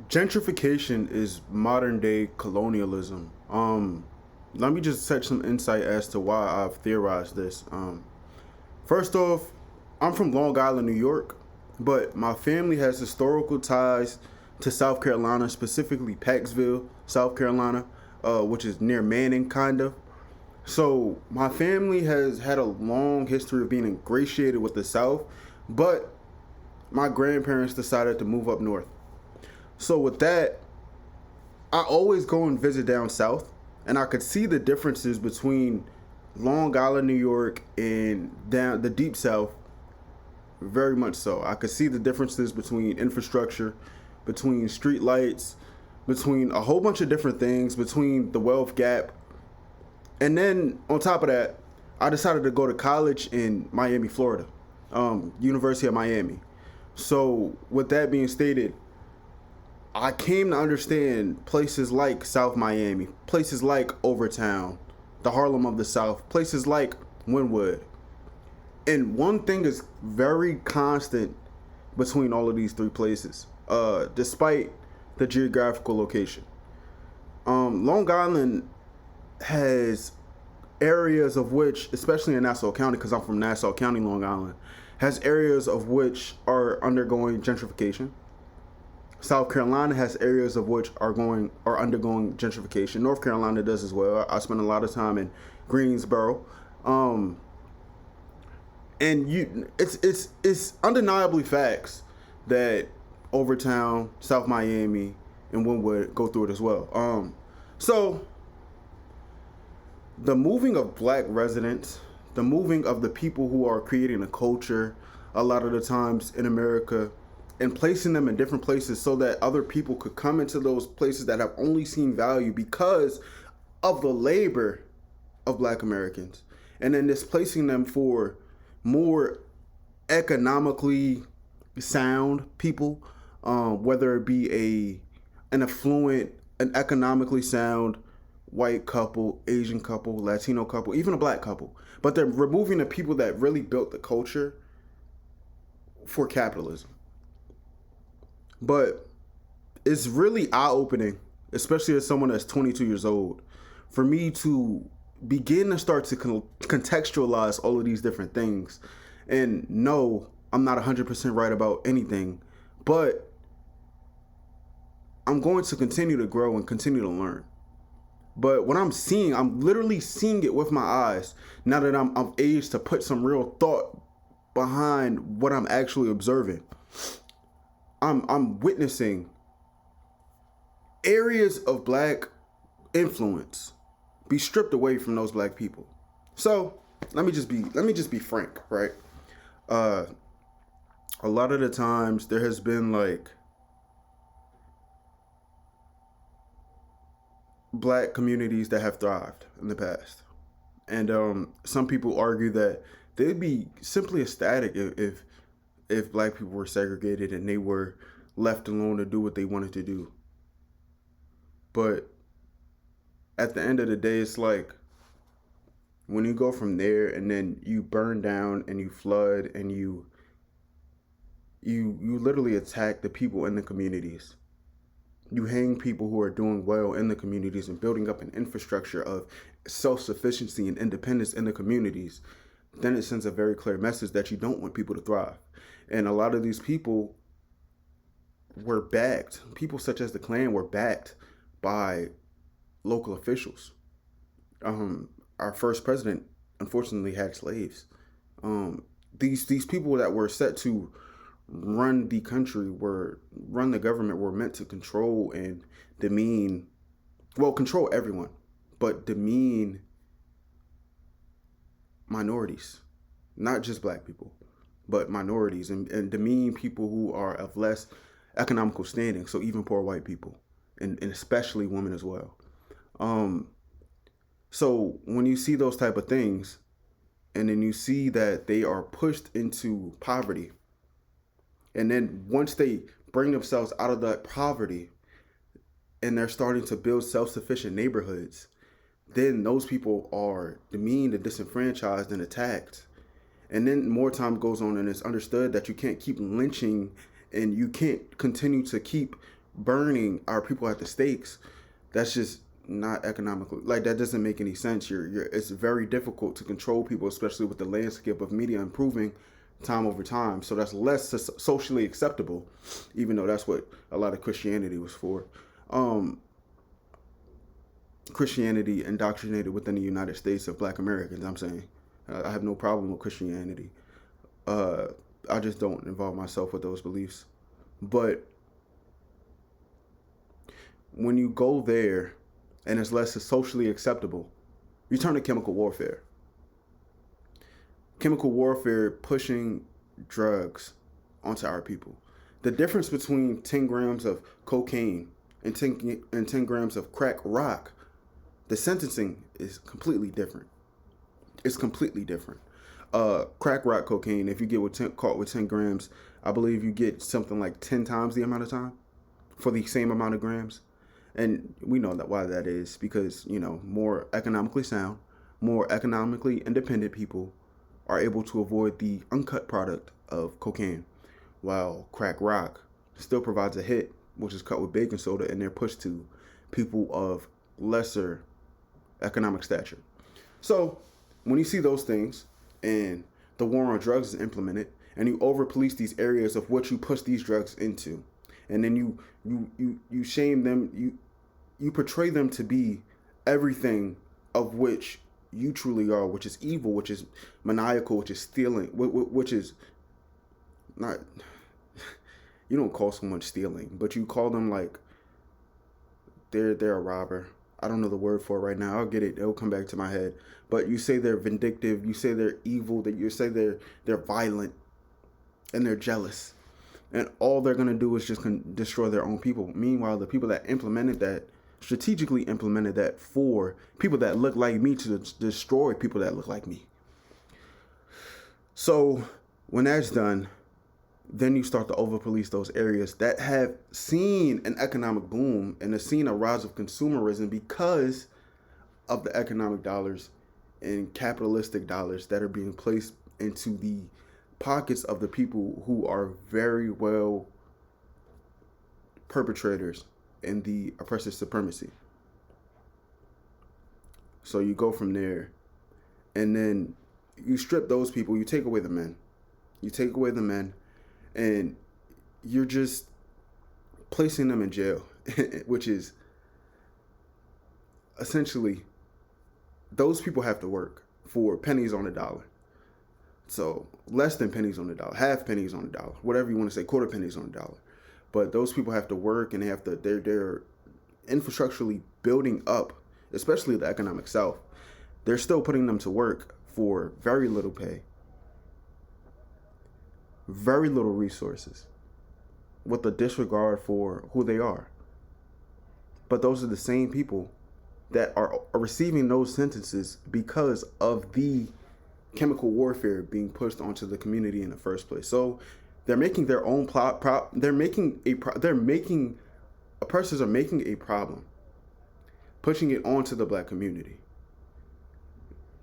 Gentrification is modern day colonialism. Let me just set some insight as to why I've theorized this. First off, I'm from Long Island, New York, but my family has historical ties to South Carolina, specifically Paxville, South Carolina, which is near Manning, kind of. So my family has had a long history of being ingratiated with the South, but my grandparents decided to move up north. So with that, I always go and visit down south, and I could see the differences between Long Island, New York, and down the deep south. Very much so. I could see the differences between infrastructure, between street lights, between a whole bunch of different things, between the wealth gap. And then on top of that, I decided to go to college in Miami, Florida, University of Miami. So with that being stated, I came to understand places like South Miami, places like Overtown, the Harlem of the South, places like Wynwood. And one thing is very constant between all of these three places, despite the geographical location. Long Island has areas of which, especially in Nassau County, because I'm from Nassau County, Long Island, has areas of which are undergoing gentrification. South Carolina has areas of which are undergoing gentrification. North Carolina does as well. I spent a lot of time in Greensboro, and it's undeniably facts that Overtown, South Miami, and Wynwood go through it as well. So the moving of black residents, the moving of the people who are creating a culture, a lot of the times in America, and placing them in different places so that other people could come into those places that have only seen value because of the labor of black Americans, and then displacing them for more economically sound people, whether it be an affluent, an economically sound white couple, Asian couple, Latino couple, even a black couple. But they're removing the people that really built the culture for capitalism. But it's really eye-opening, especially as someone that's 22 years old, for me to begin to start to contextualize all of these different things. And no, I'm not 100% right about anything, but I'm going to continue to grow and continue to learn. But what I'm seeing, I'm literally seeing it with my eyes now that I'm of age to put some real thought behind what I'm actually observing. I'm witnessing areas of black influence be stripped away from those black people. So let me just be frank, right? A lot of the times there has been like black communities that have thrived in the past, and some people argue that they'd be simply ecstatic if black people were segregated and they were left alone to do what they wanted to do. But at the end of the day, it's like when you go from there and then you burn down and you flood and you literally attack the people in the communities. You hang people who are doing well in the communities and building up an infrastructure of self-sufficiency and independence in the communities. Then it sends a very clear message that you don't want people to thrive. And a lot of these people were backed. People such as the Klan were backed by local officials. Our first president, unfortunately, had slaves. These people that were set to run the country, run the government, were meant to control and demean, control everyone, but demean minorities, not just black people, but minorities, and demean people who are of less economical standing. So even poor white people, and especially women as well. So when you see those type of things, and then you see that they are pushed into poverty, and then once they bring themselves out of that poverty and they're starting to build self-sufficient neighborhoods, then those people are demeaned and disenfranchised and attacked. And then more time goes on and it's understood that you can't keep lynching and you can't continue to keep burning our people at the stakes, that's just not economically, like, that doesn't make any sense. It's very difficult to control people, especially with the landscape of media improving time over time. So that's less socially acceptable, even though that's what a lot of Christianity was for. Christianity indoctrinated within the United States of Black Americans. I'm saying I have no problem with Christianity. I just don't involve myself with those beliefs. But when you go there and it's less socially acceptable, you turn to chemical warfare. Chemical warfare pushing drugs onto our people. The difference between 10 grams of cocaine and 10 grams of crack rock, the sentencing is completely different. It's completely different. Crack rock cocaine, if you get caught with 10 grams, I believe you get something like 10 times the amount of time for the same amount of grams. And we know that why that is, because, more economically sound, more economically independent people are able to avoid the uncut product of cocaine, while crack rock still provides a hit, which is cut with baking soda, and they're pushed to people of lesser economic stature. So when you see those things and the war on drugs is implemented, and you over police these areas of what you push these drugs into, and then you shame them, you portray them to be everything of which you truly are, which is evil, which is maniacal, which is stealing, which is not, you don't call someone stealing, but you call them like they're a robber. I don't know the word for it right now. I'll get it. It'll come back to my head. But you say they're vindictive. You say they're evil. That you say they're violent, and they're jealous, and all they're gonna do is just destroy their own people. Meanwhile, the people that strategically implemented that for people that look like me to destroy people that look like me. So when that's done, then you start to over-police those areas that have seen an economic boom and have seen a rise of consumerism because of the economic dollars and capitalistic dollars that are being placed into the pockets of the people who are very well perpetrators in the oppressive supremacy. So you go from there, and then you strip those people, you take away the men. And you're just placing them in jail, which is essentially, those people have to work for pennies on the dollar. So less than pennies on the dollar, half pennies on the dollar, whatever you want to say, quarter pennies on the dollar. But those people have to work, and they're infrastructurally building up, especially the economic South. They're still putting them to work for very little pay, very little resources, with a disregard for who they are. But those are the same people that are receiving those sentences because of the chemical warfare being pushed onto the community in the first place. So they're making their own oppressors are making a problem, pushing it onto the Black community,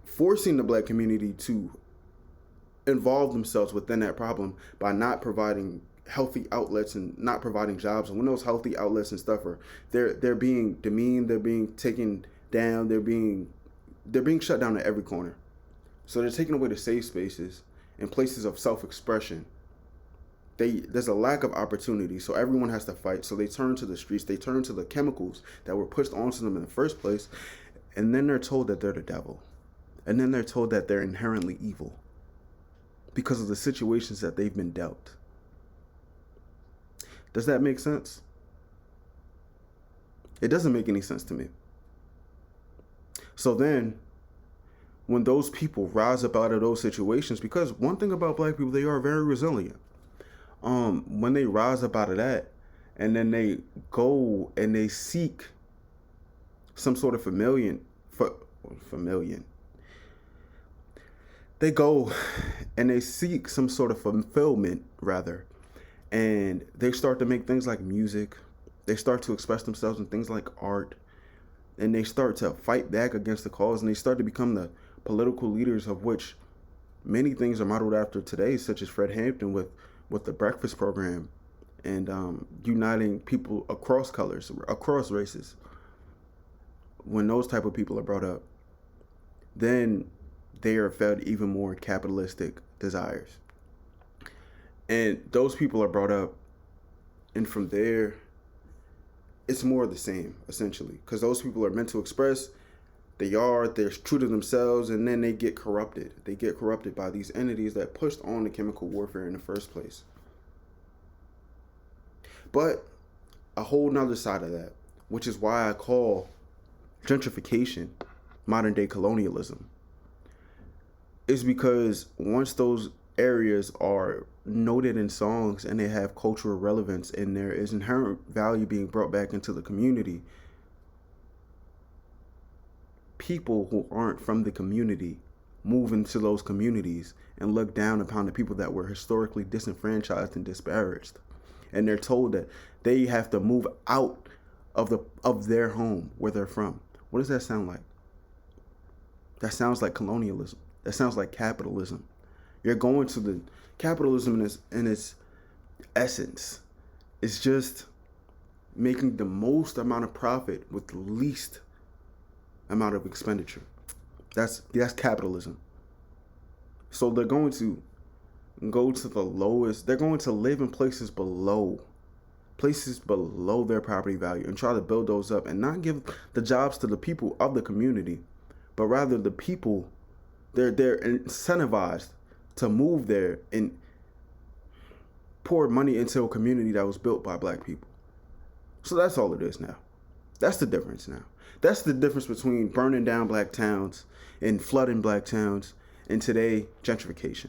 forcing the Black community to involve themselves within that problem by not providing healthy outlets and not providing jobs. And when those healthy outlets and stuff they're being demeaned, they're being taken down, they're being shut down at every corner. So they're taking away the safe spaces and places of self-expression. There's a lack of opportunity, so everyone has to fight. So they turn to the streets, they turn to the chemicals that were pushed onto them in the first place, and then they're told that they're the devil. And then they're told that they're inherently evil because of the situations that they've been dealt. Does that make sense? It doesn't make any sense to me. So then, when those people rise up out of those situations, because one thing about Black people, they are very resilient. When they rise up out of that, and then they go and they seek some sort of they go and they seek some sort of fulfillment, rather, and they start to make things like music. They start to express themselves in things like art, and they start to fight back against the cause, and they start to become the political leaders of which many things are modeled after today, such as Fred Hampton with the breakfast program and uniting people across colors, across races. When those type of people are brought up, then they are fed even more capitalistic desires. And those people are brought up, and from there, it's more of the same, essentially. Because those people are meant to express, they're true to themselves, and then they get corrupted. They get corrupted by these entities that pushed on the chemical warfare in the first place. But a whole nother side of that, which is why I call gentrification modern day colonialism, is because once those areas are noted in songs and they have cultural relevance and there is inherent value being brought back into the community, people who aren't from the community move into those communities and look down upon the people that were historically disenfranchised and disparaged. And they're told that they have to move out of their home where they're from. What does that sound like? That sounds like colonialism. That sounds like capitalism. You're going to the capitalism in its essence. It's just making the most amount of profit with the least amount of expenditure. That's capitalism. So they're going to go to the lowest. They're going to live in places below their property value and try to build those up and not give the jobs to the people of the community, but rather the people, they're incentivized to move there and pour money into a community that was built by black people. So that's all it is now. That's the difference now. That's the difference between burning down black towns and flooding black towns and today gentrification.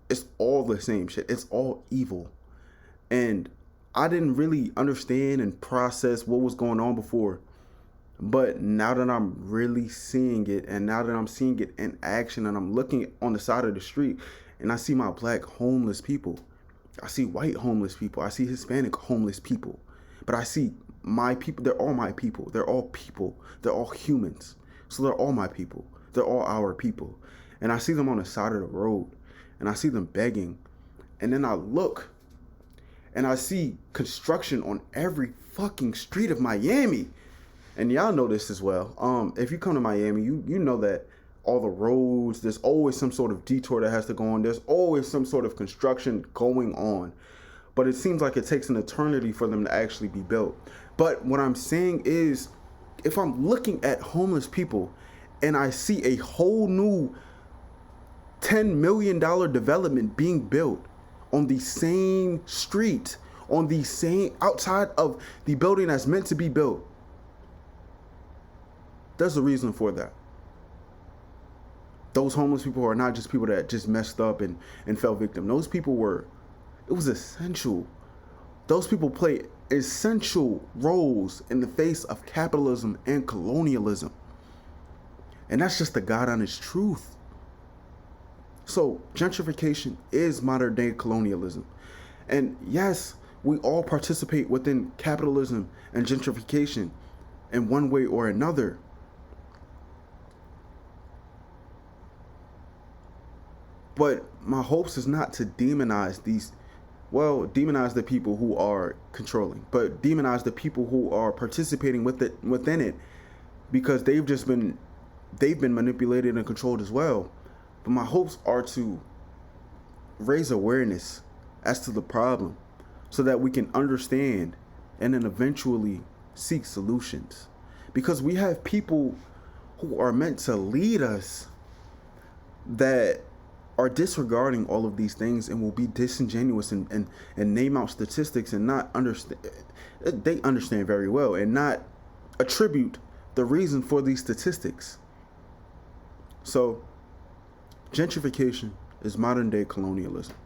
It's all the same shit. It's all evil. And I didn't really understand and process what was going on before. But now that I'm really seeing it, and now that I'm seeing it in action, and I'm looking on the side of the street and I see my black homeless people, I see white homeless people, I see Hispanic homeless people, but I see my people. They're all my people. They're all people. They're all humans. So they're all my people. They're all our people. And I see them on the side of the road and I see them begging. And then I look and I see construction on every fucking street of Miami. And y'all know this as well. If you come to Miami, you know that all the roads, there's always some sort of detour that has to go on. There's always some sort of construction going on. But it seems like it takes an eternity for them to actually be built. But what I'm saying is, if I'm looking at homeless people and I see a whole new $10 million development being built on the same street, on the same, outside of the building that's meant to be built, there's a reason for that. Those homeless people are not just people that just messed up and fell victim. Those people it was essential. Those people play essential roles in the face of capitalism and colonialism. And that's just the God honest truth. So gentrification is modern day colonialism. And yes, we all participate within capitalism and gentrification in one way or another. But my hopes is not to demonize the people who are controlling, but demonize the people who are participating within it, because they've been manipulated and controlled as well. But my hopes are to raise awareness as to the problem so that we can understand and then eventually seek solutions. Because we have people who are meant to lead us that are disregarding all of these things and will be disingenuous and name out statistics and not understand. They understand very well and not attribute the reason for these statistics. So gentrification is modern day colonialism.